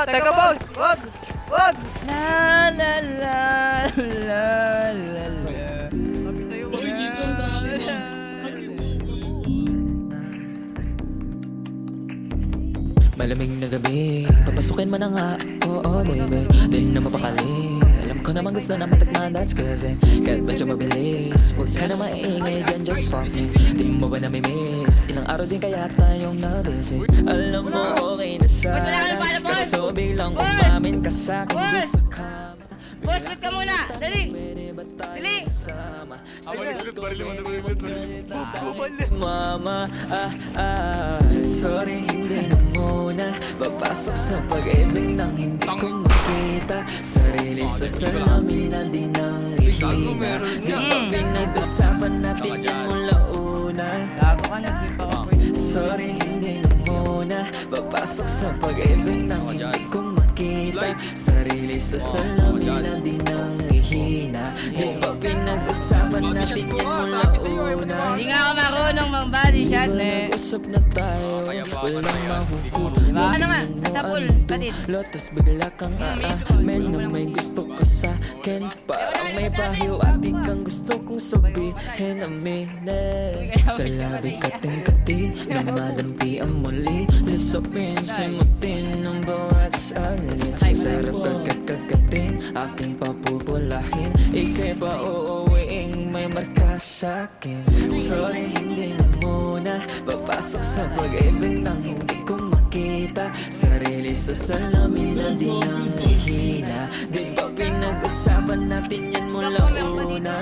Teka, boss! Wag! Wag! La la la la la la. Sabi sa'yo, wag. Uy, dito sa akin. Malamig na gabi, papasukin mo na nga. Oo, baby, di na mapakali. Alam ko naman gusto na matakman, that's crazy. Kahit medyo mabilis, huwag ka na maingay dyan, just fuck me. Di mo ba namimiss? Ilang araw din kaya tayong nabisi. Alam mo, okay na sana. Kaso biglang umamin ka sa'kin. Gusto ka. Boss, wait ka muna! Dali! Dali! Mama, sorry, hindi na muna papasok sa pag-ibig nang hindi ko makita. Sarili sa salamin na di nang ihina. Di ba pinag-usapan natin yan mula una? Gago ka, nagsipa ka po. Sorry, hindi na muna papasok sa pag-ibig nang hindi ko makita. Sarili sa salamin na di nang ihina. Di ba pinag-usapan natin yan mula una? Hindi nga ako marunong mag-body shot eh. Nag-usap na tayo, walang mahuhuli. Diba? Ano nga? Nasa pool, patid. Lotus bigla kang aamin na may gusto ka sa'kin. Parang may pahiw at di kang gusto kong sabihin. Aminin sa labi kating-kati, lumadampi ang muli. Lusapin, simutin ng bawat salit. Sarap kagat-kagatin, aking papupulahin. Ika'y ba uuwiing may marka sa'kin? Sorry, hindi na muna papasok sa pag-ibig nang hindi ko makita. Sarili sa salamin na di nang ihina. Di ba pinag-usapan natin yan mula una?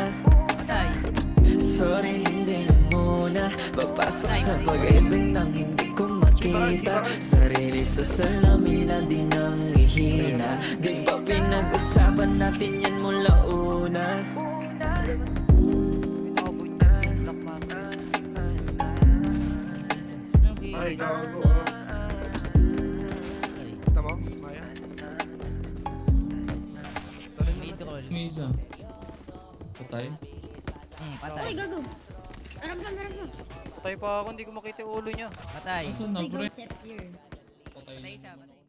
Sorry, hindi na muna papasok sa pag-ibig nang hindi ko makita. Sarili sa salamin na di nang ihina. Di ba pinag-usapan natin yan mula una? Ay, gago. Tama? Maya? May isa. Patay? Patay. Uy, gago. Aram pa. Patay pa ako, hindi ko makita yung ulo niya. Patay. Asan na, Ay, pre? go, Zephyr. Patay Patay na. isa, patay.